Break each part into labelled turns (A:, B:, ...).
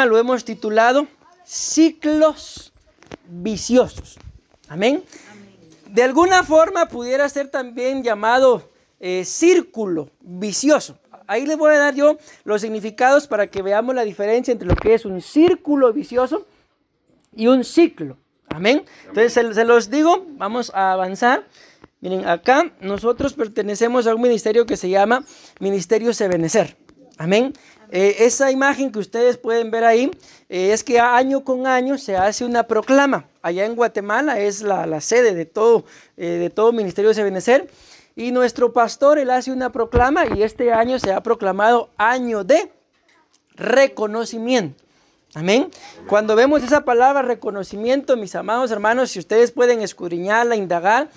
A: Lo hemos titulado Ciclos Viciosos. Amén. De alguna forma pudiera ser también llamado círculo vicioso. Ahí les voy a dar yo los significados para que veamos la diferencia entre lo que es un círculo vicioso y un ciclo. Amén. Entonces se los digo, vamos a avanzar. Miren, acá nosotros pertenecemos a un ministerio que se llama Ministerio Ebenezer. Amén. Esa imagen que ustedes pueden ver ahí es que año con año se hace una proclama. Allá en Guatemala es la sede de todo Ministerio Ebenezer. Y nuestro pastor, él hace una proclama y este año se ha proclamado año de reconocimiento. Amén. Cuando vemos esa palabra reconocimiento, mis amados hermanos, si ustedes pueden escudriñarla, indagar,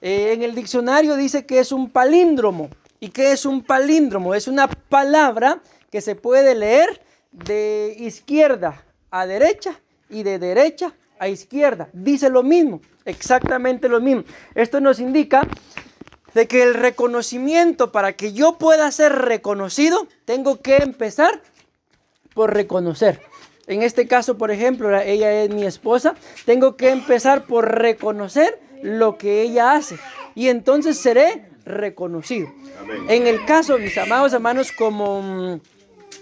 A: en el diccionario dice que es un palíndromo. ¿Y qué es un palíndromo? Es una palabra que se puede leer de izquierda a derecha y de derecha a izquierda. Dice lo mismo, exactamente lo mismo. Esto nos indica de que el reconocimiento, para que yo pueda ser reconocido, tengo que empezar por reconocer. En este caso, por ejemplo, ella es mi esposa, tengo que empezar por reconocer lo que ella hace y entonces seré reconocido. Amén. En el caso, mis amados hermanos, como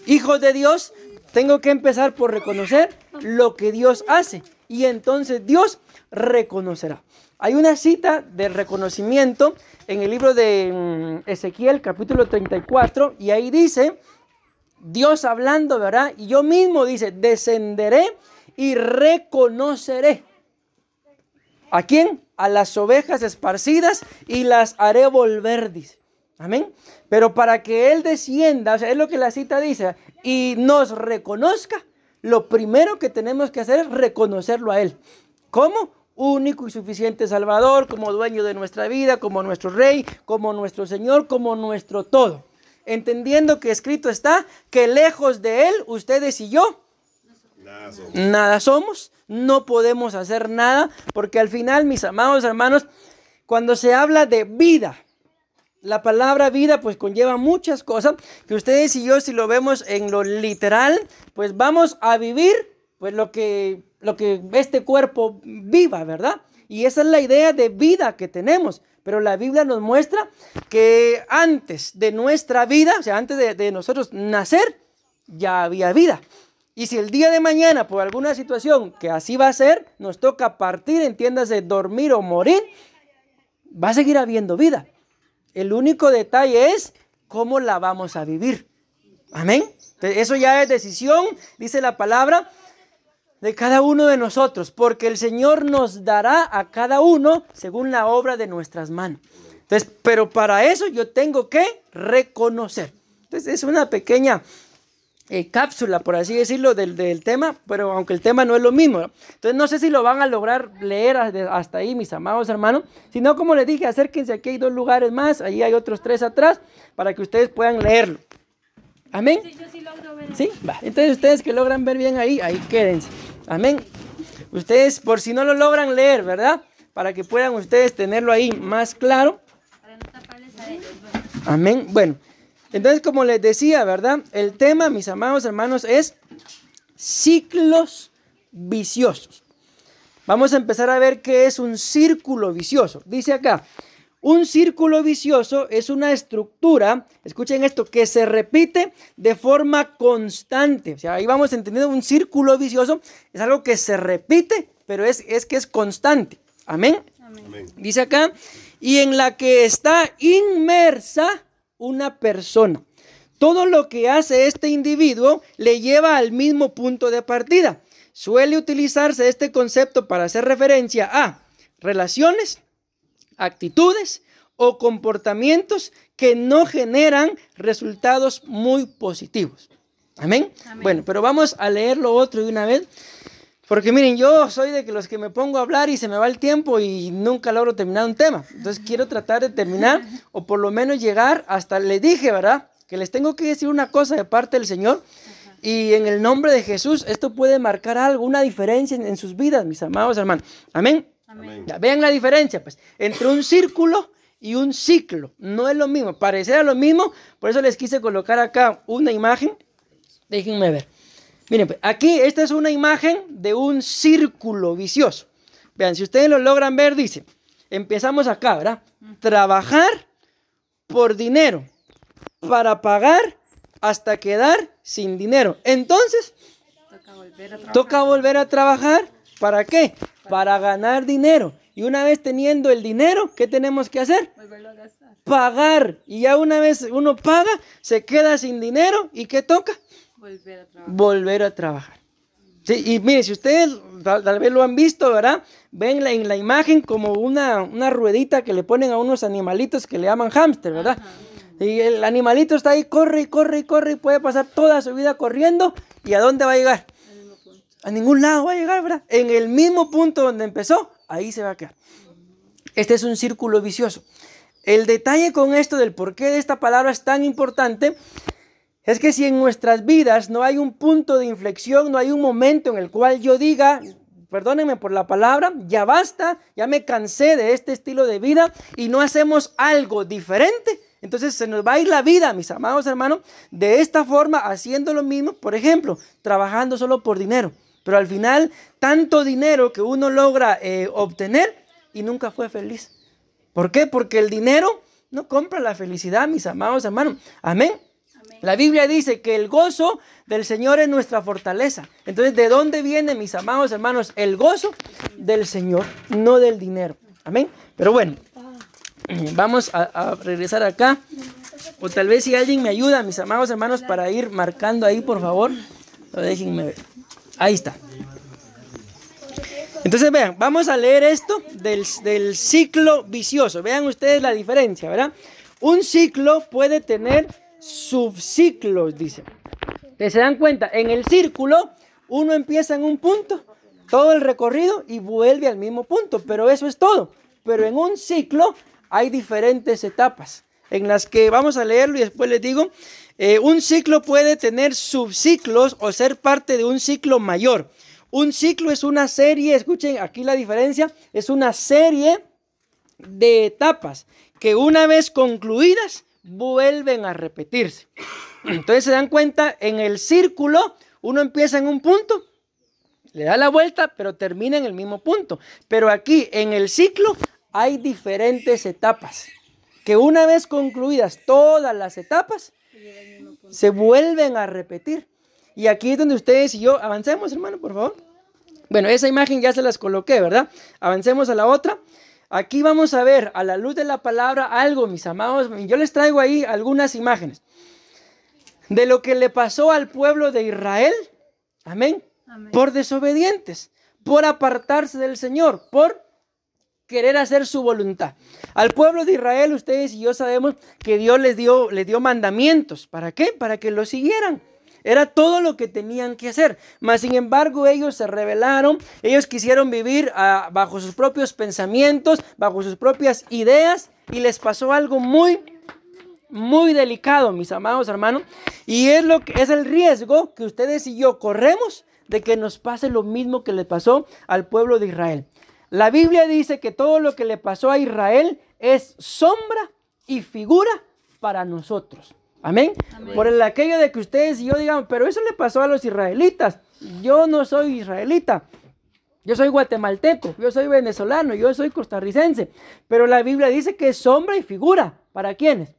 A: hijos de Dios, tengo que empezar por reconocer lo que Dios hace y entonces Dios reconocerá. Hay una cita de reconocimiento en el libro de Ezequiel, capítulo 34, y ahí dice, Dios hablando, ¿verdad? Y yo mismo dice, descenderé y reconoceré. ¿A quién? A las ovejas esparcidas y las haré volver, dice. Amén. Pero para que Él descienda, o sea, es lo que la cita dice, y nos reconozca, lo primero que tenemos que hacer es reconocerlo a Él. ¿Cómo? Único y suficiente Salvador, como dueño de nuestra vida, como nuestro Rey, como nuestro Señor, como nuestro todo. Entendiendo que escrito está que lejos de Él, ustedes y yo, nada somos, no podemos hacer nada, porque al final, mis amados hermanos, cuando se habla de vida, la palabra vida pues conlleva muchas cosas, que ustedes y yo, si lo vemos en lo literal, pues vamos a vivir pues lo que este cuerpo viva, ¿verdad? Y esa es la idea de vida que tenemos. Pero la Biblia nos muestra que antes de nuestra vida, o sea, antes de nosotros nacer, ya había vida. Y si el día de mañana, por alguna situación que así va a ser, nos toca partir, entiéndase, dormir o morir, va a seguir habiendo vida. El único detalle es cómo la vamos a vivir. Amén. Entonces, eso ya es decisión, dice la palabra, de cada uno de nosotros, porque el Señor nos dará a cada uno según la obra de nuestras manos. Entonces, pero para eso yo tengo que reconocer. Entonces, es una pequeña cápsula, por así decirlo, del tema, pero aunque el tema no es lo mismo, ¿no? Entonces, no sé si lo van a lograr leer hasta ahí, mis amados hermanos. Si no, como les dije, acérquense, aquí hay 2 lugares más, ahí hay otros 3 atrás, para que ustedes puedan leerlo. Amén. Sí, yo sí logro ver. Sí, va. Entonces, ustedes que logran ver bien ahí quédense. Amén. Ustedes, por si no lo logran leer, ¿verdad? Para que puedan ustedes tenerlo ahí más claro. Para no taparles a ellos. Amén. Bueno, entonces como les decía, ¿verdad? El tema, mis amados hermanos, es ciclos viciosos. Vamos a empezar a ver qué es un círculo vicioso. Dice acá, un círculo vicioso es una estructura, escuchen esto, que se repite de forma constante. O sea, ahí vamos entendiendo, un círculo vicioso es algo que se repite, pero es que es constante. Amén. Amén. Dice acá, y en la que está inmersa una persona. Todo lo que hace este individuo le lleva al mismo punto de partida. Suele utilizarse este concepto para hacer referencia a relaciones, actitudes o comportamientos que no generan resultados muy positivos. Amén. Amén. Bueno, pero vamos a leer lo otro de una vez. Porque miren, yo soy de los que me pongo a hablar y se me va el tiempo y nunca logro terminar un tema. Entonces quiero tratar de terminar o por lo menos llegar hasta, les dije, ¿verdad? Que les tengo que decir una cosa de parte del Señor. Y en el nombre de Jesús, esto puede marcar algo, una diferencia en sus vidas, mis amados hermanos. Amén. Amén. Ya, vean la diferencia, pues, entre un círculo y un ciclo. No es lo mismo, parecerá lo mismo. Por eso les quise colocar acá una imagen. Déjenme ver. Miren, pues, aquí esta es una imagen de un círculo vicioso. Vean, si ustedes lo logran ver, dice, empezamos acá, ¿verdad? Trabajar por dinero, para pagar hasta quedar sin dinero. Entonces, toca volver a trabajar. ¿Para qué? Para ganar dinero. Y una vez teniendo el dinero, ¿qué tenemos que hacer?
B: Volverlo a gastar.
A: Pagar. Y ya una vez uno paga, se queda sin dinero. ¿Y qué toca?
B: Volver a trabajar.
A: Volver a trabajar. Sí, y mire, si ustedes tal vez lo han visto, ¿verdad? Ven en la imagen como una ruedita que le ponen a unos animalitos que le llaman hámster, ¿verdad?
B: Ajá.
A: Y el animalito está ahí, corre y corre y corre y puede pasar toda su vida corriendo. ¿Y a dónde va a llegar?
B: Al mismo punto.
A: A ningún lado va a llegar, ¿verdad? En el mismo punto donde empezó, ahí se va a quedar. Este es un círculo vicioso. El detalle con esto del porqué de esta palabra es tan importante es que si en nuestras vidas no hay un punto de inflexión, no hay un momento en el cual yo diga, perdónenme por la palabra, ya basta, ya me cansé de este estilo de vida y no hacemos algo diferente, entonces se nos va a ir la vida, mis amados hermanos, de esta forma, haciendo lo mismo, por ejemplo, trabajando solo por dinero. Pero al final, tanto dinero que uno logra obtener y nunca fue feliz. ¿Por qué? Porque el dinero no compra la felicidad, mis amados hermanos. Amén. La Biblia dice que el gozo del Señor es nuestra fortaleza. Entonces, ¿de dónde viene, mis amados hermanos, el gozo? Del Señor, no del dinero. Amén. Pero bueno, vamos a regresar acá. O tal vez si alguien me ayuda, mis amados hermanos, para ir marcando ahí, por favor. Déjenme ver. Ahí está. Entonces vean, vamos a leer esto del ciclo vicioso. Vean ustedes la diferencia, ¿verdad? Un ciclo puede tener subciclos, dice. ¿Se dan cuenta? En el círculo, uno empieza en un punto, todo el recorrido y vuelve al mismo punto, pero eso es todo. Pero en un ciclo hay diferentes etapas en las que vamos a leerlo y después les digo, un ciclo puede tener subciclos o ser parte de un ciclo mayor. Un ciclo es una serie, escuchen aquí la diferencia, es una serie de etapas que una vez concluidas vuelven a repetirse. Entonces se dan cuenta, en el círculo uno empieza en un punto, le da la vuelta, pero termina en el mismo punto. Pero aquí en el ciclo hay diferentes etapas que una vez concluidas todas las etapas se vuelven a repetir. Y aquí es donde ustedes y yo avancemos, hermano, por favor. Bueno, esa imagen ya se las coloqué, ¿verdad? Avancemos a la otra. Aquí vamos a ver a la luz de la palabra algo, mis amados. Yo les traigo ahí algunas imágenes de lo que le pasó al pueblo de Israel. Amén. Amén. Por desobedientes, por apartarse del Señor, por querer hacer su voluntad. Al pueblo de Israel, ustedes y yo sabemos que Dios les dio mandamientos. ¿Para qué? Para que lo siguieran. Era todo lo que tenían que hacer. Mas, sin embargo, ellos se rebelaron. Ellos quisieron vivir bajo sus propios pensamientos, bajo sus propias ideas. Y les pasó algo muy, muy delicado, mis amados hermanos. Y es el riesgo que ustedes y yo corremos de que nos pase lo mismo que le pasó al pueblo de Israel. La Biblia dice que todo lo que le pasó a Israel es sombra y figura para nosotros. Amén. Amén. Por aquello de que ustedes y yo digamos, pero eso le pasó a los israelitas. Yo no soy israelita. Yo soy guatemalteco, yo soy venezolano, yo soy costarricense. Pero la Biblia dice que es sombra y figura. ¿Para quiénes?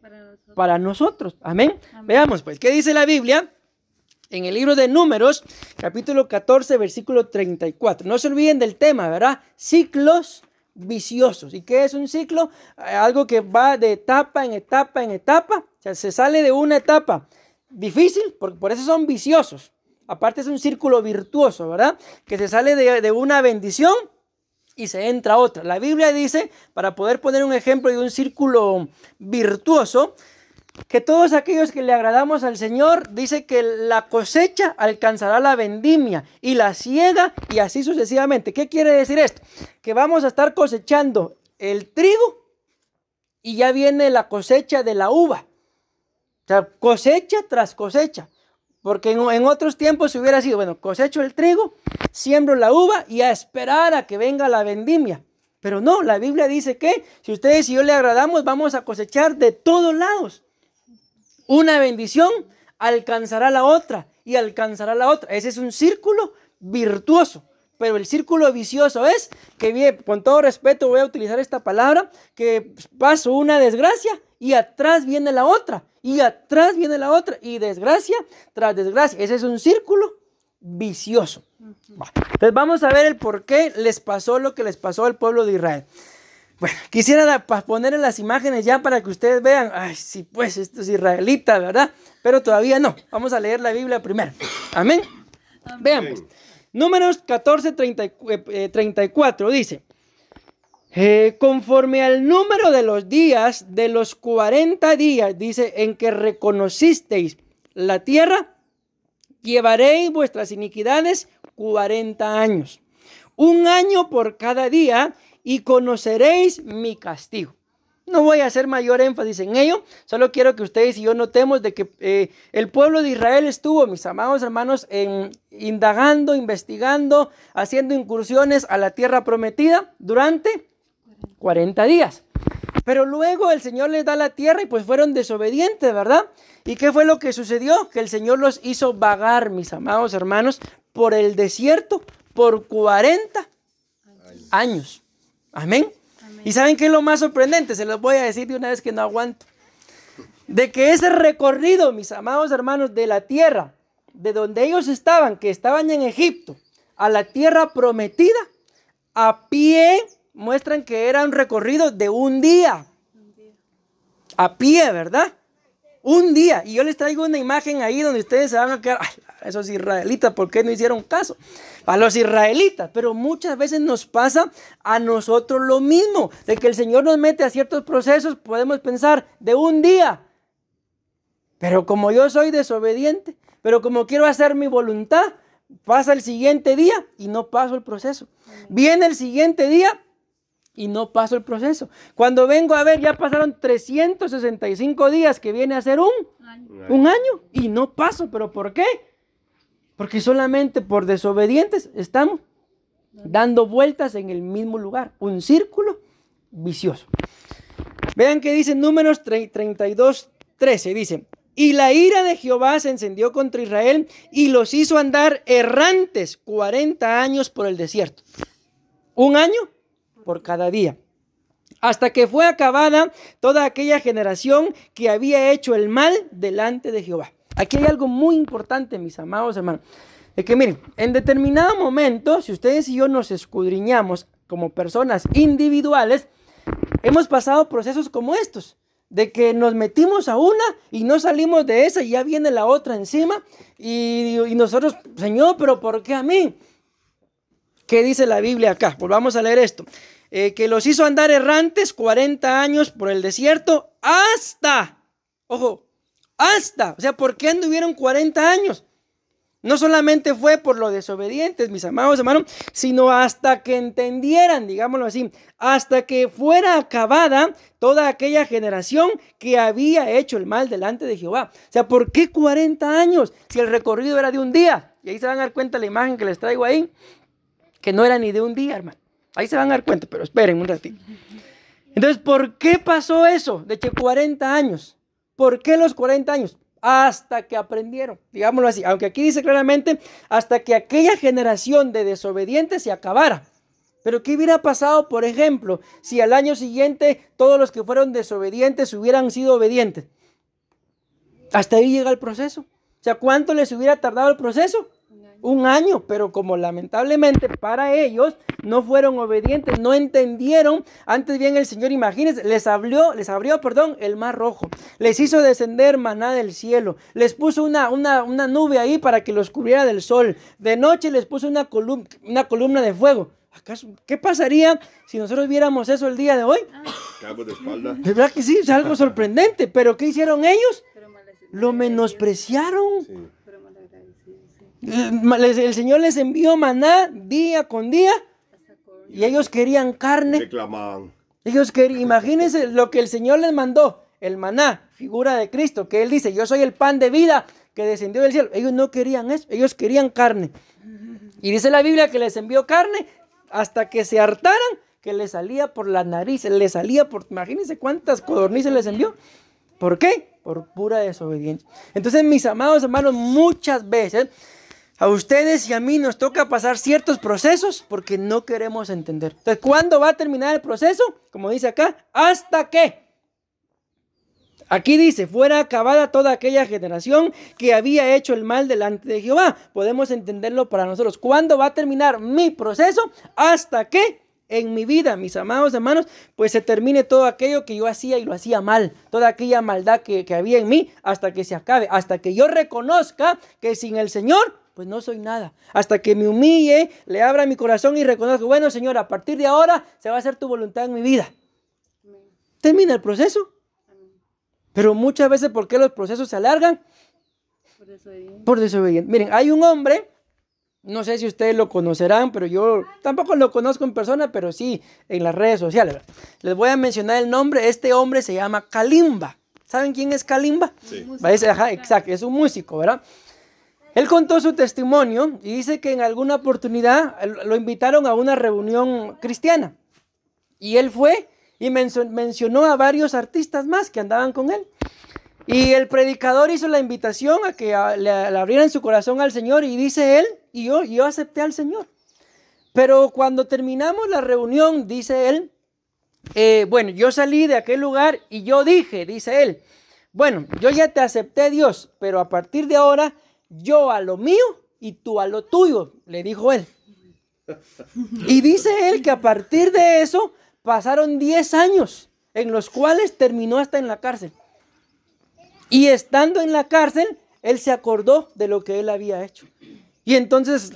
A: Para nosotros. Amén. Amén. Veamos pues, ¿qué dice la Biblia? En el libro de Números, capítulo 14, versículo 34. No se olviden del tema, ¿verdad? Ciclos viciosos. ¿Y qué es un ciclo? Algo que va de etapa en etapa en etapa. O sea, se sale de una etapa difícil, por eso son viciosos. Aparte es un círculo virtuoso, ¿verdad? Que se sale de una bendición y se entra a otra. La Biblia dice, para poder poner un ejemplo de un círculo virtuoso, que todos aquellos que le agradamos al Señor, dice que la cosecha alcanzará la vendimia y la siega y así sucesivamente. ¿Qué quiere decir esto? Que vamos a estar cosechando el trigo y ya viene la cosecha de la uva. O sea, cosecha tras cosecha. Porque en otros tiempos hubiera sido, bueno, cosecho el trigo, siembro la uva y a esperar a que venga la vendimia. Pero no, la Biblia dice que si ustedes y yo le agradamos, vamos a cosechar de todos lados. Una bendición alcanzará la otra y alcanzará la otra. Ese es un círculo virtuoso. Pero el círculo vicioso es que, bien, con todo respeto voy a utilizar esta palabra, que paso una desgracia y atrás viene la otra, y atrás viene la otra, y desgracia tras desgracia. Ese es un círculo vicioso. Entonces vamos a ver el por qué les pasó lo que les pasó al pueblo de Israel. Bueno, quisiera poner las imágenes ya para que ustedes vean. Ay, sí, pues esto es israelita, ¿verdad? Pero todavía no. Vamos a leer la Biblia primero. Amén. Veamos. Números 14, 34 dice: conforme al número de los días, de los 40 días, dice, en que reconocisteis la tierra, llevaréis vuestras iniquidades 40 años, un año por cada día, y conoceréis mi castigo. No voy a hacer mayor énfasis en ello, solo quiero que ustedes y yo notemos de que el pueblo de Israel estuvo, mis amados hermanos, indagando, investigando, haciendo incursiones a la tierra prometida durante 40 días. Pero luego el Señor les da la tierra y pues fueron desobedientes, ¿verdad? ¿Y qué fue lo que sucedió? Que el Señor los hizo vagar, mis amados hermanos, por el desierto por 40 años. Amén. ¿Y saben qué es lo más sorprendente? Se los voy a decir de una vez que no aguanto. De que ese recorrido, mis amados hermanos, de la tierra, de donde ellos estaban, que estaban en Egipto, a la tierra prometida, a pie, muestran que era un recorrido de un día. A pie, ¿verdad? Un día. Y yo les traigo una imagen ahí donde ustedes se van a quedar, ay, esos israelitas, ¿por qué no hicieron caso? A los israelitas, pero muchas veces nos pasa a nosotros lo mismo, de que el Señor nos mete a ciertos procesos, podemos pensar de un día, pero como yo soy desobediente, pero como quiero hacer mi voluntad, pasa el siguiente día y no paso el proceso. Viene el siguiente día y no paso el proceso. Cuando vengo a ver, ya pasaron 365 días, que viene a ser un año y no paso. ¿Pero por qué? Porque solamente por desobedientes estamos dando vueltas en el mismo lugar. Un círculo vicioso. Vean que dice Números 32:13. Dice: y la ira de Jehová se encendió contra Israel y los hizo andar errantes 40 años por el desierto. Un año por cada día, hasta que fue acabada toda aquella generación que había hecho el mal delante de Jehová. Aquí hay algo muy importante, mis amados hermanos, de que miren, en determinado momento, si ustedes y yo nos escudriñamos como personas individuales, hemos pasado procesos como estos, de que nos metimos a una y no salimos de esa y ya viene la otra encima y nosotros, Señor, pero ¿por qué a mí? ¿Qué dice la Biblia acá? Volvamos a leer esto. Que los hizo andar errantes 40 años por el desierto hasta, ojo, hasta, o sea, ¿por qué anduvieron 40 años? No solamente fue por los desobedientes, mis amados hermanos, sino hasta que entendieran, digámoslo así, hasta que fuera acabada toda aquella generación que había hecho el mal delante de Jehová. O sea, ¿por qué 40 años si el recorrido era de un día? Y ahí se van a dar cuenta la imagen que les traigo ahí, que no era ni de un día, hermano. Ahí se van a dar cuenta, pero esperen un ratito. Entonces, ¿por qué pasó eso de que 40 años? ¿Por qué los 40 años? Hasta que aprendieron, digámoslo así, aunque aquí dice claramente, hasta que aquella generación de desobedientes se acabara. Pero ¿qué hubiera pasado, por ejemplo, si al año siguiente todos los que fueron desobedientes hubieran sido obedientes? Hasta ahí llega el proceso. O sea, ¿cuánto les hubiera tardado el proceso? Un año, pero como lamentablemente para ellos no fueron obedientes, no entendieron, antes bien el Señor, imagínense, les abrió, el mar rojo, les hizo descender maná del cielo, les puso una nube ahí para que los cubriera del sol, de noche les puso una columna de fuego. ¿Acaso qué pasaría si nosotros viéramos eso el día de hoy?
C: Cabo de espalda.
A: De verdad que sí, es algo sorprendente, pero ¿qué hicieron ellos? Lo menospreciaron.
C: Sí.
A: El Señor les envió maná día con día y ellos querían carne.
C: Reclamaban.
A: Ellos querían, imagínense lo que el Señor les mandó, el maná, figura de Cristo, que Él dice, yo soy el pan de vida que descendió del cielo. Ellos no querían eso, ellos querían carne. Y dice la Biblia que les envió carne hasta que se hartaran, que les salía por la nariz, les salía por, imagínense cuántas codornices les envió. ¿Por qué? Por pura desobediencia. Entonces, mis amados hermanos, muchas veces a ustedes y a mí nos toca pasar ciertos procesos porque no queremos entender. Entonces, ¿cuándo va a terminar el proceso? Como dice acá, ¿hasta qué? Aquí dice, fuera acabada toda aquella generación que había hecho el mal delante de Jehová. Podemos entenderlo para nosotros. ¿Cuándo va a terminar mi proceso? ¿Hasta qué? En mi vida, mis amados hermanos, pues se termine todo aquello que yo hacía y lo hacía mal. Toda aquella maldad que había en mí hasta que se acabe. Hasta que yo reconozca que sin el Señor pues no soy nada. Hasta que me humille, le abra mi corazón y reconozca, bueno, Señor, a partir de ahora se va a hacer tu voluntad en mi vida. Amén. Termina el proceso. Amén. Pero muchas veces, ¿por qué los procesos se alargan? Por desobediente. Por desobediente. Miren, hay un hombre, no sé si ustedes lo conocerán, pero yo tampoco lo conozco en persona, pero sí en las redes sociales. Les voy a mencionar el nombre. Este hombre se llama Kalimba. ¿Saben quién es Kalimba? Sí. Ajá, exacto, es un músico, ¿verdad? Él contó su testimonio y dice que en alguna oportunidad lo invitaron a una reunión cristiana. Y él fue y mencionó a varios artistas más que andaban con él. Y el predicador hizo la invitación a que le abrieran su corazón al Señor. Y dice él, y yo acepté al Señor. Pero cuando terminamos la reunión, dice él, bueno, yo salí de aquel lugar y yo dije, dice él, bueno, yo ya te acepté, Dios, pero a partir de ahora yo a lo mío y tú a lo tuyo, le dijo él. Y dice él que a partir de eso pasaron 10 años en los cuales terminó hasta en la cárcel. Y estando en la cárcel, él se acordó de lo que él había hecho. Y entonces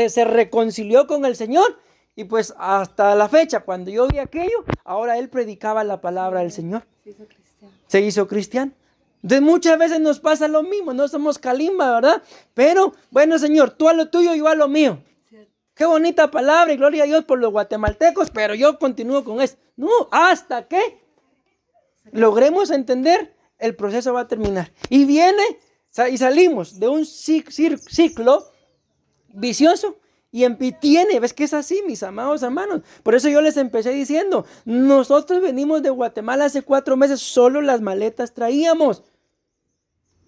A: se reconcilió con el Señor. Y pues hasta la fecha, cuando yo vi aquello, ahora él predicaba la palabra del Señor. Se hizo cristiano. Entonces muchas veces nos pasa lo mismo, no somos Kalimba, ¿verdad? Pero, bueno, Señor, tú a lo tuyo, yo a lo mío. Cierto. Qué bonita palabra y gloria a Dios por los guatemaltecos, pero yo continúo con eso. No, hasta que logremos entender, el proceso va a terminar. Y viene, y salimos de un ciclo vicioso. Y tiene, ¿ves que es así, mis amados hermanos? Por eso yo les empecé diciendo, nosotros venimos de Guatemala hace 4 meses, solo las maletas traíamos.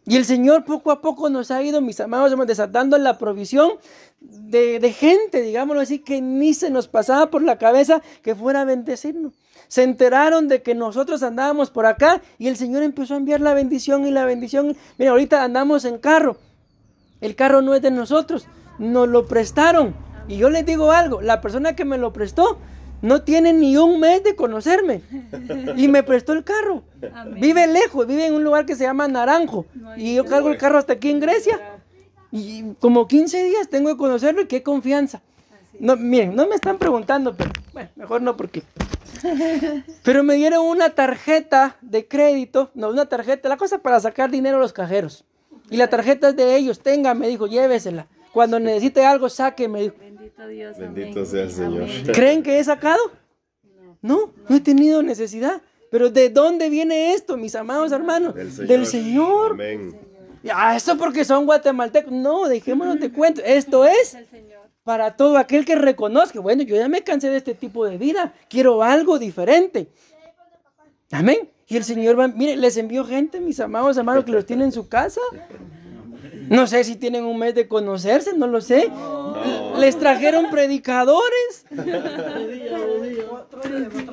A: Y el Señor poco a poco nos ha ido, mis amados hermanos, desatando la provisión de gente, digámoslo así, que ni se nos pasaba por la cabeza que fuera a bendecirnos. Se enteraron de que nosotros andábamos por acá y el Señor empezó a enviar la bendición y la bendición. Mira, ahorita andamos en carro. El carro no es de nosotros, nos lo prestaron. Y yo les digo algo, la persona que me lo prestó no tiene ni un mes de conocerme y me prestó el carro. Amén. Vive lejos, vive en un lugar que se llama Naranjo y yo cargo el carro hasta aquí en Grecia y como 15 días tengo que conocerlo y qué confianza. No, miren, no me están preguntando, pero bueno, mejor no porque... Pero me dieron una tarjeta de crédito, no, una tarjeta, la cosa para sacar dinero a los cajeros. Y la tarjeta es de ellos, tenga, me dijo, llévesela. Cuando necesite algo, saque, me dijo.
B: Bendito Dios,
C: bendito sea el Señor.
B: Amén.
A: ¿Creen que he sacado? No he tenido necesidad. Pero ¿de dónde viene esto, mis amados hermanos? Del Señor.
C: Amén.
A: Eso porque son guatemaltecos. No, dejémonos de cuento. Esto es para todo aquel que reconozca. Bueno, yo ya me cansé de este tipo de vida. Quiero algo diferente. Amén. Y el Señor va, mire, les envió gente, mis amados hermanos, que los tiene en su casa. No sé si tienen un mes de conocerse, no lo sé. Les trajeron predicadores.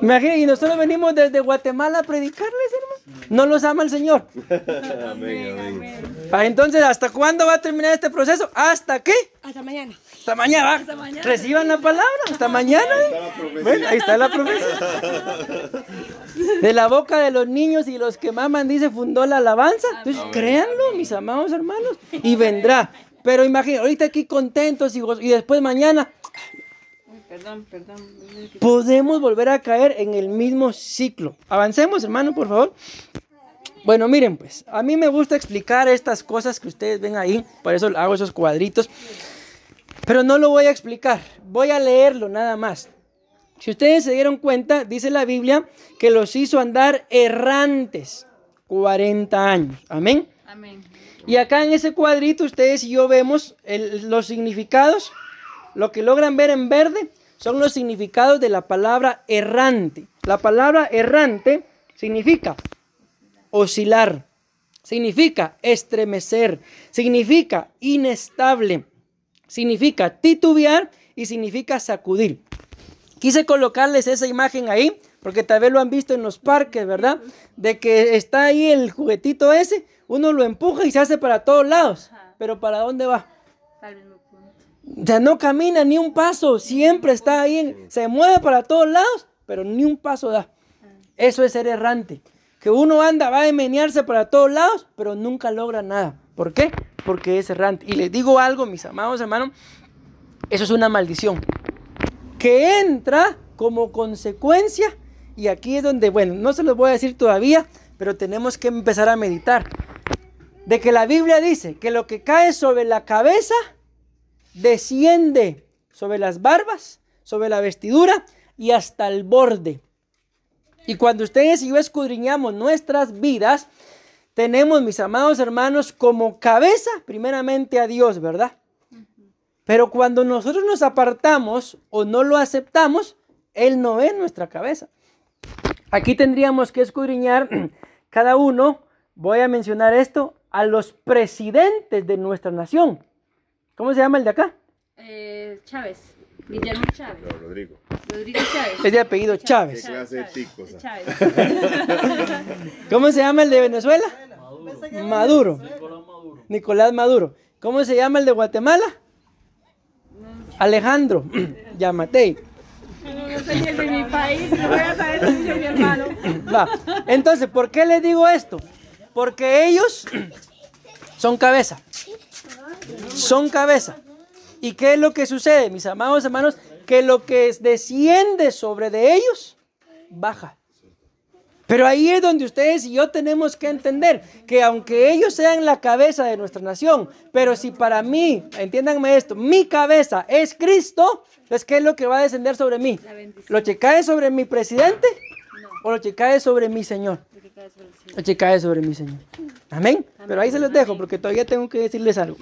A: Imagínense, y nosotros venimos desde Guatemala a predicarles, hermano. No los ama el Señor.
C: Amén, amén.
A: Entonces, ¿hasta cuándo va a terminar este proceso? ¿Hasta qué?
B: Hasta mañana.
A: Hasta mañana.
B: Hasta mañana.
A: Reciban la palabra. Hasta mañana. Bueno, ahí está la promesa. De la boca de los niños y los que maman, dice, fundó la alabanza. Entonces, créanlo, mis amados hermanos. Y vendrá. Pero imagínense, ahorita aquí contentos y después mañana.
B: Perdón.
A: Podemos volver a caer en el mismo ciclo. Avancemos, hermano, por favor. Bueno, miren, pues, a mí me gusta explicar estas cosas que ustedes ven ahí. Por eso hago esos cuadritos. Pero no lo voy a explicar. Voy a leerlo nada más. Si ustedes se dieron cuenta, dice la Biblia que los hizo andar errantes 40 años. Amén.
B: Amén.
A: Y acá en ese cuadrito ustedes y yo vemos los significados. Lo que logran ver en verde son los significados de la palabra errante. La palabra errante significa oscilar, significa estremecer, significa inestable, significa titubear y significa sacudir. Quise colocarles esa imagen ahí, porque tal vez lo han visto en los parques, ¿verdad? De que está ahí el juguetito ese, uno lo empuja y se hace para todos lados. Pero ¿para dónde va?
B: Al mismo punto.
A: O sea, no camina ni un paso, siempre está ahí, se mueve para todos lados, pero ni un paso da. Eso es ser errante. Que uno anda, va a menearse para todos lados, pero nunca logra nada. ¿Por qué? Porque es errante. Y les digo algo, mis amados hermanos, eso es una maldición que entra como consecuencia, y aquí es donde, bueno, no se los voy a decir todavía, pero tenemos que empezar a meditar, de que la Biblia dice que lo que cae sobre la cabeza desciende sobre las barbas, sobre la vestidura y hasta el borde. Y cuando ustedes y yo escudriñamos nuestras vidas, tenemos, mis amados hermanos, como cabeza primeramente a Dios, ¿verdad? Pero cuando nosotros nos apartamos o no lo aceptamos, Él no es nuestra cabeza. Aquí tendríamos que escudriñar cada uno, voy a mencionar esto, a los presidentes de nuestra nación. ¿Cómo se llama el de acá?
B: Chávez. Guillermo Chávez.
C: No, Rodrigo.
B: Rodrigo Chávez.
A: Es de apellido Chávez.
C: ¿Qué clase de ticos?
B: Chávez.
A: ¿Cómo se llama el de Venezuela? Maduro. Nicolás Maduro. ¿Cómo se llama el de Guatemala? Alejandro Yamatei.
B: No soy el de mi país, no voy a saber si soy mi hermano.
A: Va. Entonces, ¿por qué les digo esto? Porque ellos son cabeza. Son cabeza. ¿Y qué es lo que sucede, mis amados hermanos? Que lo que desciende sobre de ellos, baja. Pero ahí es donde ustedes y yo tenemos que entender que aunque ellos sean la cabeza de nuestra nación, pero si para mí, entiéndanme esto, mi cabeza es Cristo, entonces ¿qué es lo que va a descender sobre mí? ¿Lo que cae sobre mi presidente?
B: No.
A: ¿O lo que cae sobre mi Señor? Lo que cae sobre mi Señor. Amén. Pero ahí se los dejo porque todavía tengo que decirles algo.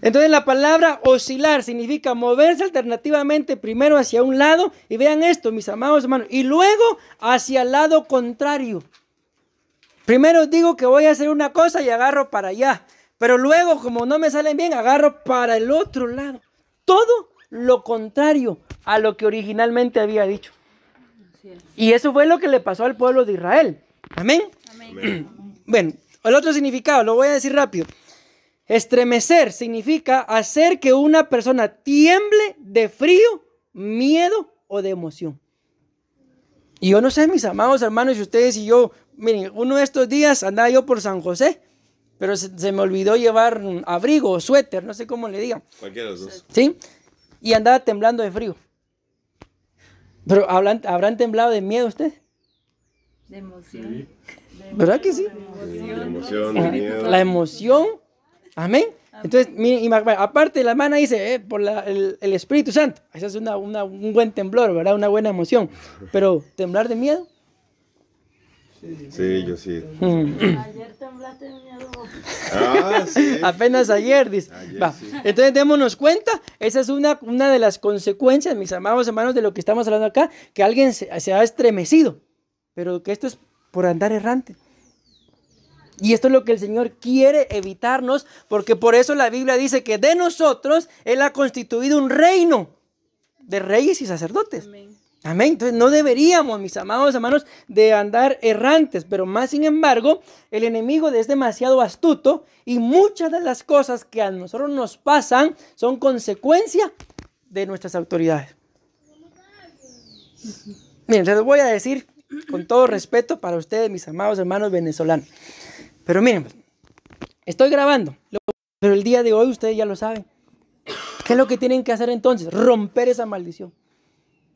A: Entonces la palabra oscilar significa moverse alternativamente primero hacia un lado, y vean esto, mis amados hermanos, y luego hacia el lado contrario. Primero digo que voy a hacer una cosa y agarro para allá, pero luego como no me salen bien, agarro para el otro lado. Todo lo contrario a lo que originalmente había dicho. Y eso fue lo que le pasó al pueblo de Israel. Amén.
B: Amén.
A: Bueno, el otro significado, lo voy a decir rápido. Estremecer significa hacer que una persona tiemble de frío, miedo o de emoción. Y yo no sé, mis amados hermanos, si ustedes y yo, miren, uno de estos días andaba yo por San José, pero se me olvidó llevar abrigo o suéter, no sé cómo le digan.
C: Cualquiera de los dos.
A: ¿Sí? Y andaba temblando de frío. Pero ¿habrán temblado de miedo ustedes?
B: De emoción.
A: ¿Verdad que sí?
C: De emoción, de miedo.
A: La emoción. Amén. Entonces, miren, aparte la hermana dice, por el Espíritu Santo. Esa es un buen temblor, ¿verdad? Una buena emoción. Pero, ¿temblar de miedo?
C: Sí, yo sí.
B: Ayer temblaste de miedo.
C: Ah, sí.
A: Apenas ayer, dice.
C: Ayer,
A: Va.
C: sí.
A: Entonces, démonos cuenta, esa es una de las consecuencias, mis amados hermanos, de lo que estamos hablando acá, que alguien se ha estremecido, pero que esto es por andar errante. Y esto es lo que el Señor quiere evitarnos, porque por eso la Biblia dice que de nosotros Él ha constituido un reino de reyes y sacerdotes.
B: Amén.
A: Amén. Entonces no deberíamos, mis amados hermanos, de andar errantes, pero más sin embargo, el enemigo es demasiado astuto y muchas de las cosas que a nosotros nos pasan son consecuencia de nuestras autoridades. Miren, se los voy a decir con todo respeto para ustedes, mis amados hermanos venezolanos. Pero miren, estoy grabando, pero el día de hoy ustedes ya lo saben. ¿Qué es lo que tienen que hacer entonces? Romper esa maldición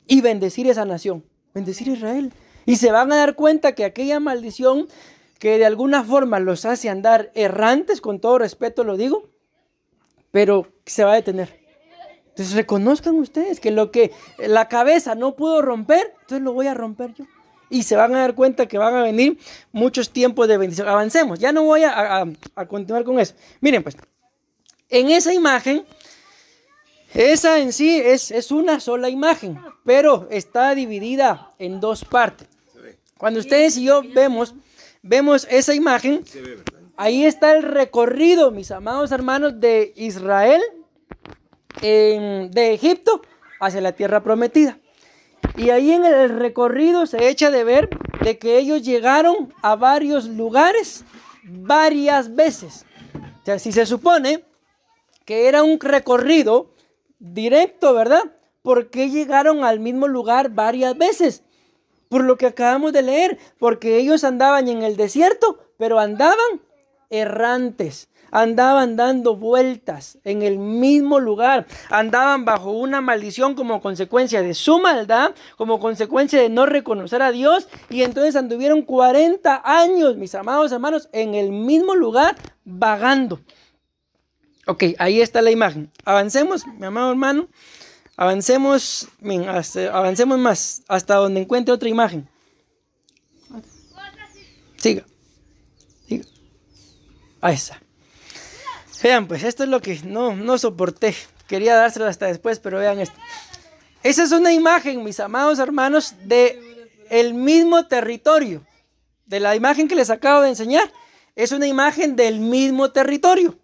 A: y bendecir esa nación, bendecir a Israel. Y se van a dar cuenta que aquella maldición que de alguna forma los hace andar errantes, con todo respeto lo digo, pero se va a detener. Entonces reconozcan ustedes que lo que la cabeza no pudo romper, entonces lo voy a romper yo. Y se van a dar cuenta que van a venir muchos tiempos de bendición. Avancemos, ya no voy a continuar con eso. Miren pues, en esa imagen, esa en sí es una sola imagen, pero está dividida en dos partes. Cuando ustedes y yo vemos esa imagen, Ahí está el recorrido, mis amados hermanos, de Israel, de Egipto hacia la tierra prometida. Y ahí en el recorrido se echa de ver de que ellos llegaron a varios lugares varias veces. O sea, si se supone que era un recorrido directo, ¿verdad? ¿Por qué llegaron al mismo lugar varias veces? Por lo que acabamos de leer, porque ellos andaban en el desierto, pero andaban errantes, andaban dando vueltas en el mismo lugar, andaban bajo una maldición como consecuencia de su maldad, como consecuencia de no reconocer a Dios, y entonces anduvieron 40 años, mis amados hermanos, en el mismo lugar, vagando. Ok, ahí está la imagen. Avancemos, mi amado hermano, avancemos más, hasta donde encuentre otra imagen. Siga. Ahí está. Vean, pues esto es lo que no soporté. Quería dárselo hasta después, pero vean esto. Esa es una imagen, mis amados hermanos, de el mismo territorio. De la imagen que les acabo de enseñar. Es una imagen del mismo territorio.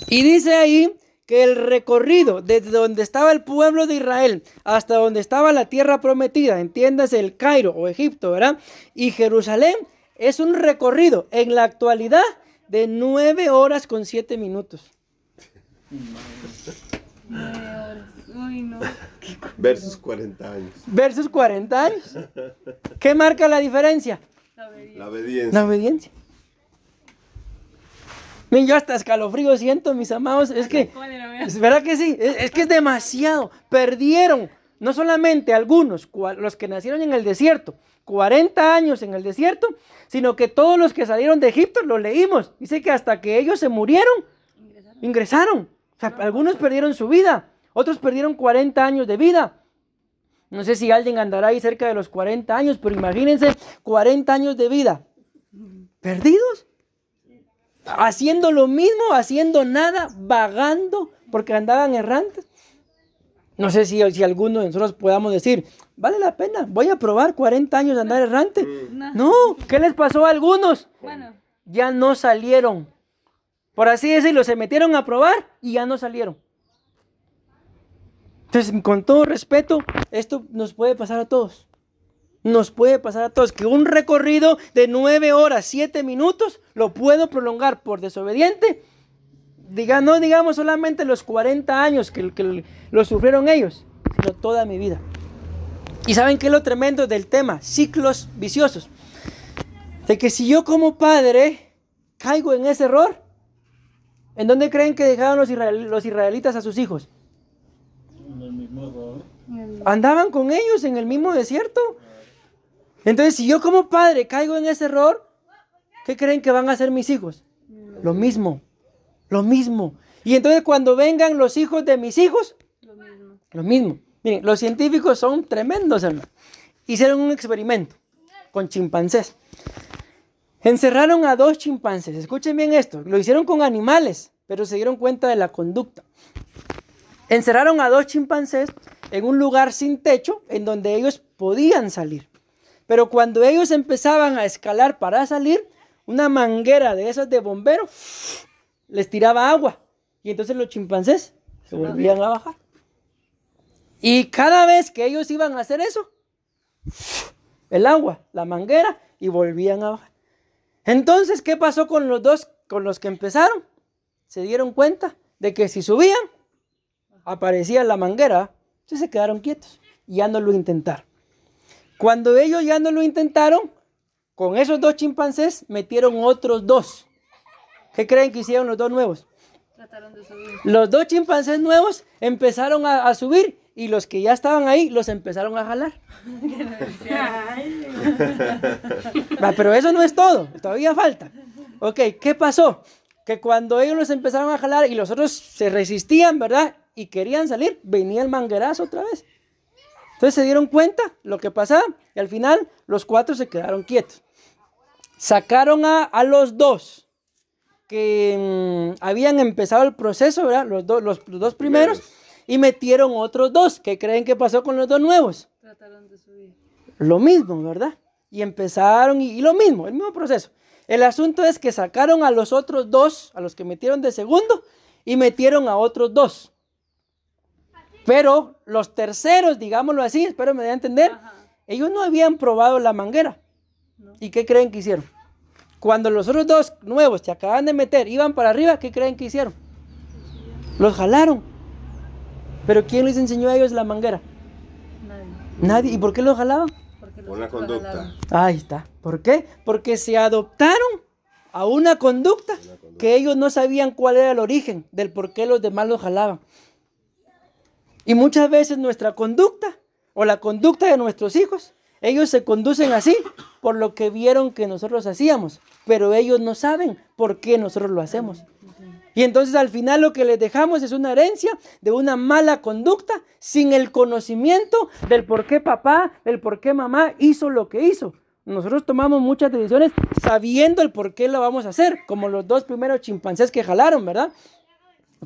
A: Y dice ahí que el recorrido desde donde estaba el pueblo de Israel hasta donde estaba la tierra prometida, entiéndase el Cairo o Egipto, ¿verdad? Y Jerusalén, es un recorrido en la actualidad de 9 horas con 7 minutos.
B: 9 horas. Uy, no.
C: Versus 40 años.
A: Versus 40 años. ¿Qué marca la diferencia?
C: La obediencia.
A: La obediencia. Miren, yo hasta escalofrío siento, mis amados. Es que, es verdad que sí, es que es demasiado. Perdieron, no solamente algunos, los que nacieron en el desierto, 40 años en el desierto, sino que todos los que salieron de Egipto, lo leímos. Dice que hasta que ellos se murieron, ingresaron. O sea, algunos perdieron su vida, otros perdieron 40 años de vida. No sé si alguien andará ahí cerca de los 40 años, pero imagínense 40 años de vida. ¿Perdidos? Haciendo lo mismo, haciendo nada, vagando, porque andaban errantes. No sé si alguno de nosotros podamos decir, vale la pena, voy a probar 40 años de andar errante. No, ¿qué les pasó a algunos?
B: Bueno.
A: Ya no salieron. Por así decirlo, se metieron a probar y ya no salieron. Entonces, con todo respeto, esto nos puede pasar a todos. Nos puede pasar a todos que un recorrido de 9 horas, 7 minutos, lo puedo prolongar por desobediente. No digamos solamente los 40 años que lo sufrieron ellos, sino toda mi vida. ¿Y saben qué es lo tremendo del tema? Ciclos viciosos. De que si yo como padre caigo en ese error, ¿en dónde creen que dejaron los israelitas a sus hijos?
D: En el mismo error.
A: Andaban con ellos en el mismo desierto. Entonces, si yo como padre caigo en ese error, ¿qué creen que van a hacer mis hijos? Lo mismo. Y entonces cuando vengan los hijos de mis hijos, lo mismo. Miren, los científicos son tremendos, hermano. Hicieron un experimento con chimpancés. Encerraron a 2 chimpancés. Escuchen bien esto. Lo hicieron con animales, pero se dieron cuenta de la conducta. Encerraron a 2 chimpancés en un lugar sin techo en donde ellos podían salir. Pero cuando ellos empezaban a escalar para salir, una manguera de esas de bombero les tiraba agua. Y entonces los chimpancés se volvían a bajar. Y cada vez que ellos iban a hacer eso, el agua, la manguera, y volvían a bajar. Entonces, ¿qué pasó con los dos, con los que empezaron? Se dieron cuenta de que si subían, aparecía la manguera. Entonces se quedaron quietos y ya no lo intentaron. Cuando ellos ya no lo intentaron, con esos 2 chimpancés metieron otros 2. ¿Qué creen que hicieron los 2 nuevos?
B: Trataron de subir.
A: Los 2 chimpancés nuevos empezaron a subir y los que ya estaban ahí los empezaron a jalar. Pero eso no es todo, todavía falta. Ok, ¿qué pasó? Que cuando ellos los empezaron a jalar y los otros se resistían, ¿verdad? Y querían salir, venía el manguerazo otra vez. Entonces se dieron cuenta lo que pasaba y al final los 4 se quedaron quietos. Sacaron a los 2 que habían empezado el proceso, ¿verdad? Los 2 primeros, y metieron otros 2. ¿Qué creen que pasó con los 2 nuevos?
B: Trataron de subir.
A: Lo mismo, ¿verdad? Y empezaron y lo mismo, el mismo proceso. El asunto es que sacaron a los otros dos, a los que metieron de segundo, y metieron a otros dos. Pero los terceros, digámoslo así, espero me dé a entender, ellos no habían probado la manguera. ¿Y qué creen que hicieron? Cuando los otros dos nuevos se acaban de meter, iban para arriba, ¿qué creen que hicieron? Los jalaron. ¿Pero quién les enseñó a ellos la manguera? Nadie. ¿Y por qué los jalaban?
C: Por la conducta.
A: Ahí está. ¿Por qué? Porque se adoptaron a una conducta que ellos no sabían cuál era el origen del por qué los demás los jalaban. Y muchas veces nuestra conducta o la conducta de nuestros hijos, ellos se conducen así por lo que vieron que nosotros hacíamos, pero ellos no saben por qué nosotros lo hacemos. Y entonces al final lo que les dejamos es una herencia de una mala conducta sin el conocimiento del por qué papá, del por qué mamá hizo lo que hizo. Nosotros tomamos muchas decisiones sabiendo el por qué lo vamos a hacer, como los dos primeros chimpancés que jalaron, ¿verdad?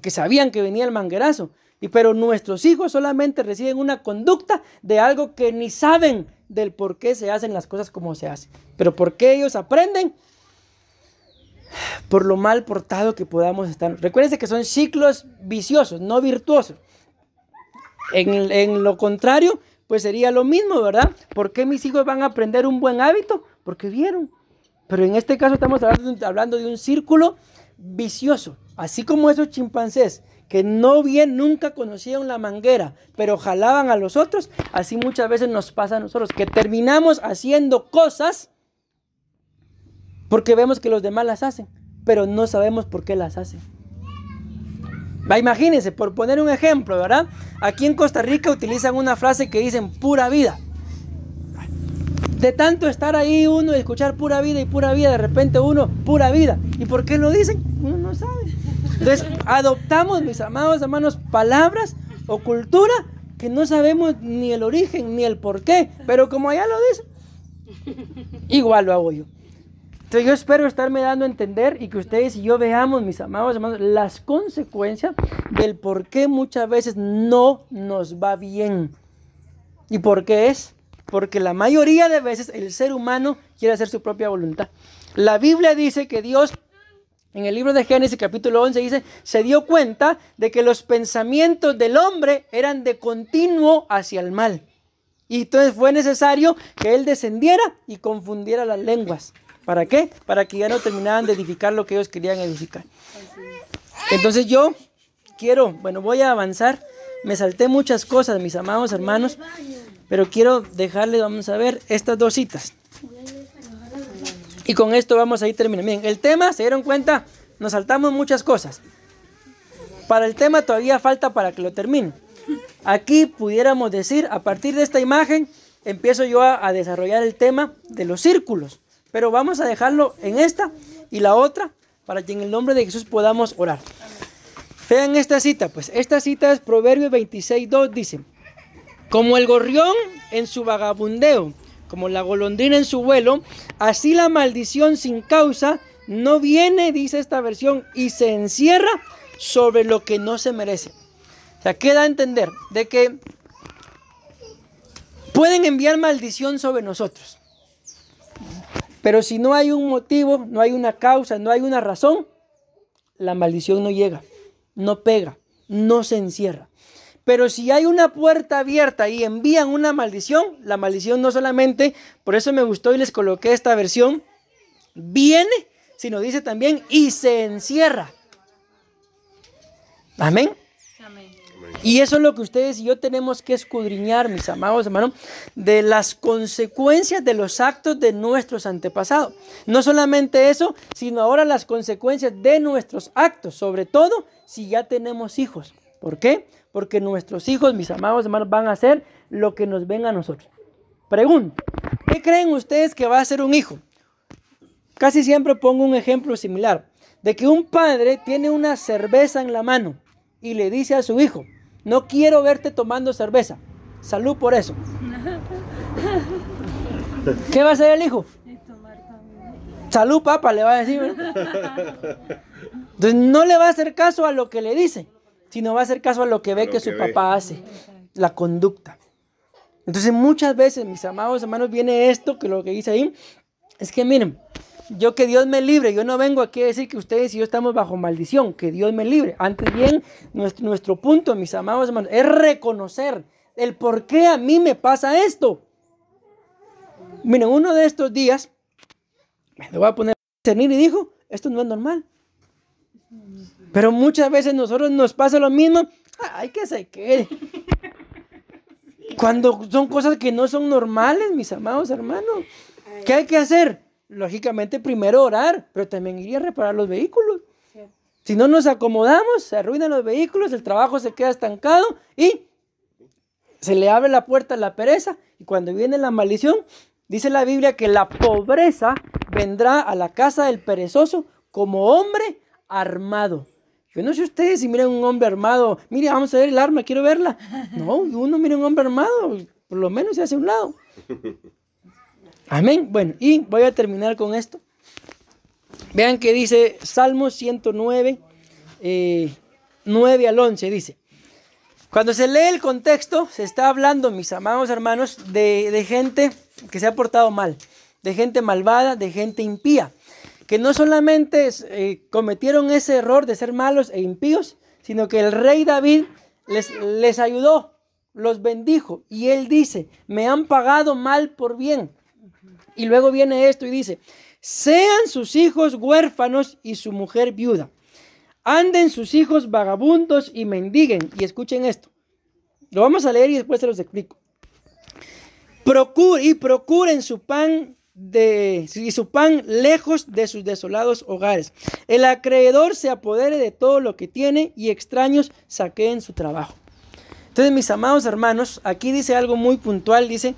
A: Que sabían que venía el manguerazo. Pero nuestros hijos solamente reciben una conducta de algo que ni saben del por qué se hacen las cosas como se hacen. Pero ¿por qué ellos aprenden? Por lo mal portado que podamos estar. Recuérdense que son ciclos viciosos, no virtuosos. En lo contrario, pues sería lo mismo, ¿verdad? ¿Por qué mis hijos van a aprender un buen hábito? Porque vieron. Pero en este caso estamos hablando de un círculo vicioso. Así como esos chimpancés que nunca conocían la manguera, pero jalaban a los otros, así muchas veces nos pasa a nosotros, que terminamos haciendo cosas porque vemos que los demás las hacen, pero no sabemos por qué las hacen. Imagínense, por poner un ejemplo, ¿verdad? Aquí en Costa Rica utilizan una frase que dicen pura vida. De tanto estar ahí uno y escuchar pura vida y pura vida, de repente uno, pura vida. ¿Y por qué lo dicen? Uno no sabe. Entonces adoptamos, mis amados hermanos, palabras o cultura que no sabemos ni el origen ni el por qué, pero como allá lo dicen, igual lo hago yo. Entonces yo espero estarme dando a entender y que ustedes y yo veamos, mis amados hermanos, las consecuencias del por qué muchas veces no nos va bien. ¿Y por qué es? Porque la mayoría de veces el ser humano quiere hacer su propia voluntad. La Biblia dice que Dios, en el libro de Génesis capítulo 11 dice, se dio cuenta de que los pensamientos del hombre eran de continuo hacia el mal. Y entonces fue necesario que Él descendiera y confundiera las lenguas. ¿Para qué? Para que ya no terminaran de edificar lo que ellos querían edificar. Entonces yo voy a avanzar. Me salté muchas cosas, mis amados hermanos, pero quiero dejarles, vamos a ver, estas dos citas. Y con esto vamos a ir terminando. Miren, el tema, ¿se dieron cuenta? Nos saltamos muchas cosas. Para el tema todavía falta para que lo termine. Aquí pudiéramos decir, a partir de esta imagen, empiezo yo a desarrollar el tema de los círculos. Pero vamos a dejarlo en esta y la otra, para que en el nombre de Jesús podamos orar. Vean esta cita, pues esta cita es Proverbios 26:2, dice: como el gorrión en su vagabundeo, como la golondrina en su vuelo, así la maldición sin causa no viene, dice esta versión, y se encierra sobre lo que no se merece. O sea, queda a entender de que pueden enviar maldición sobre nosotros, pero si no hay un motivo, no hay una causa, no hay una razón, la maldición no llega, no pega, no se encierra. Pero si hay una puerta abierta y envían una maldición, la maldición no solamente, por eso me gustó y les coloqué esta versión, viene, sino dice también y se encierra. Amén.
B: Amén.
A: Y eso es lo que ustedes y yo tenemos que escudriñar, mis amados hermanos, de las consecuencias de los actos de nuestros antepasados. No solamente eso, sino ahora las consecuencias de nuestros actos, sobre todo si ya tenemos hijos. ¿Por qué? Porque nuestros hijos, mis amados hermanos, van a hacer lo que nos ven a nosotros. Pregunto, ¿qué creen ustedes que va a hacer un hijo? Casi siempre pongo un ejemplo similar, de que un padre tiene una cerveza en la mano y le dice a su hijo: no quiero verte tomando cerveza, salud por eso. ¿Qué va a hacer el hijo? Salud, papá, le va a decir, ¿verdad? Entonces no le va a hacer caso a lo que le dice, sino va a hacer caso a lo que ve que su papá hace, la conducta. Entonces muchas veces, mis amados hermanos, viene esto, que lo que dice ahí, es que miren, Yo que Dios me libre, yo no vengo aquí a decir que ustedes y yo estamos bajo maldición, que Dios me libre. Antes bien, nuestro punto, mis amados hermanos, es reconocer el por qué a mí me pasa esto. Miren, uno de estos días, le voy a poner a discernir y dijo, esto no es normal. Pero muchas veces nosotros nos pasa lo mismo, ay, que se quede. Cuando son cosas que no son normales, mis amados hermanos, ¿qué hay que hacer? Lógicamente primero orar, pero también ir a reparar los vehículos. Si no nos acomodamos, se arruinan los vehículos, el trabajo se queda estancado y se le abre la puerta a la pereza. Y cuando viene la maldición, dice la Biblia que la pobreza vendrá a la casa del perezoso como hombre armado. Yo no sé ustedes si miran un hombre armado, mire, vamos a ver el arma, quiero verla. No, uno mira un hombre armado, por lo menos se hace a un lado. Amén. Bueno, y voy a terminar con esto. Vean que dice Salmo 109, 9 al 11, dice. Cuando se lee el contexto, se está hablando, mis amados hermanos, de gente que se ha portado mal, de gente malvada, de gente impía, que no solamente cometieron ese error de ser malos e impíos, sino que el rey David les ayudó, los bendijo, y él dice, me han pagado mal por bien. Y luego viene esto y dice, sean sus hijos huérfanos y su mujer viuda. Anden sus hijos vagabundos y mendiguen. Y escuchen esto. Lo vamos a leer y después se los explico. Procuren su pan lejos de sus desolados hogares. El acreedor se apodere de todo lo que tiene y extraños saqueen su trabajo. Entonces, mis amados hermanos, aquí dice algo muy puntual, dice,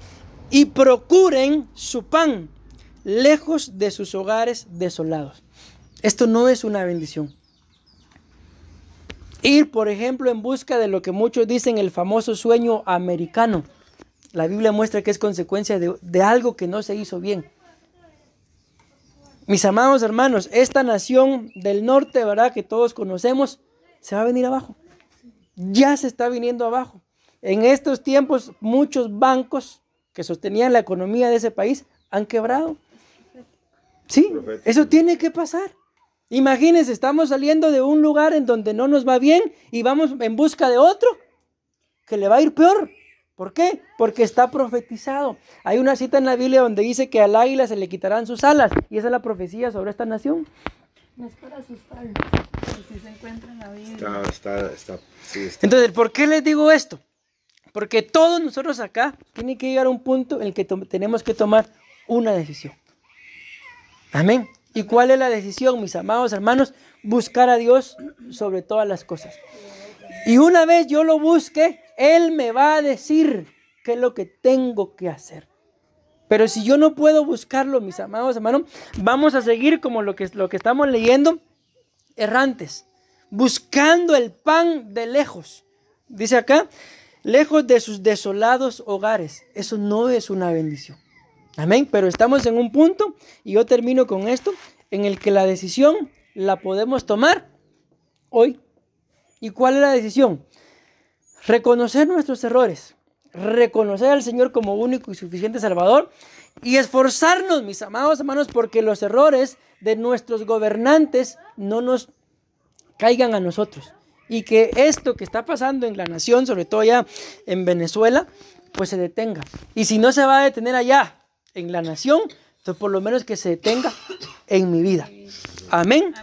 A: y procuren su pan lejos de sus hogares desolados. Esto no es una bendición. Ir, por ejemplo, en busca de lo que muchos dicen el famoso sueño americano. La Biblia muestra que es consecuencia de algo que no se hizo bien. Mis amados hermanos, esta nación del norte, ¿verdad?, que todos conocemos, se va a venir abajo. Ya se está viniendo abajo. En estos tiempos, muchos bancos que sostenían la economía de ese país han quebrado. Sí, eso tiene que pasar. Imagínense, estamos saliendo de un lugar en donde no nos va bien y vamos en busca de otro que le va a ir peor. ¿Por qué? Porque está profetizado. Hay una cita en la Biblia donde dice que al águila se le quitarán sus alas, y esa es la profecía sobre esta nación.
B: No es para asustarlos, pero sí se encuentra en la Biblia.
C: Sí, está.
A: Entonces, ¿por qué les digo esto? Porque todos nosotros acá tiene que llegar a un punto en el que tenemos que tomar una decisión. Amén. ¿Y cuál es la decisión, mis amados hermanos? Buscar a Dios sobre todas las cosas. Y una vez yo lo busque, Él me va a decir qué es lo que tengo que hacer. Pero si yo no puedo buscarlo, mis amados hermanos, vamos a seguir como lo que estamos leyendo, errantes, buscando el pan de lejos. Dice acá, lejos de sus desolados hogares. Eso no es una bendición. Amén. Pero estamos en un punto, y yo termino con esto, en el que la decisión la podemos tomar hoy. ¿Y cuál es la decisión? Reconocer nuestros errores, reconocer al Señor como único y suficiente Salvador, y esforzarnos, mis amados hermanos, porque los errores de nuestros gobernantes no nos caigan a nosotros. Y que esto que está pasando en la nación, sobre todo ya en Venezuela, pues se detenga. Y si no se va a detener allá en la nación, entonces por lo menos que se detenga en mi vida. Amén.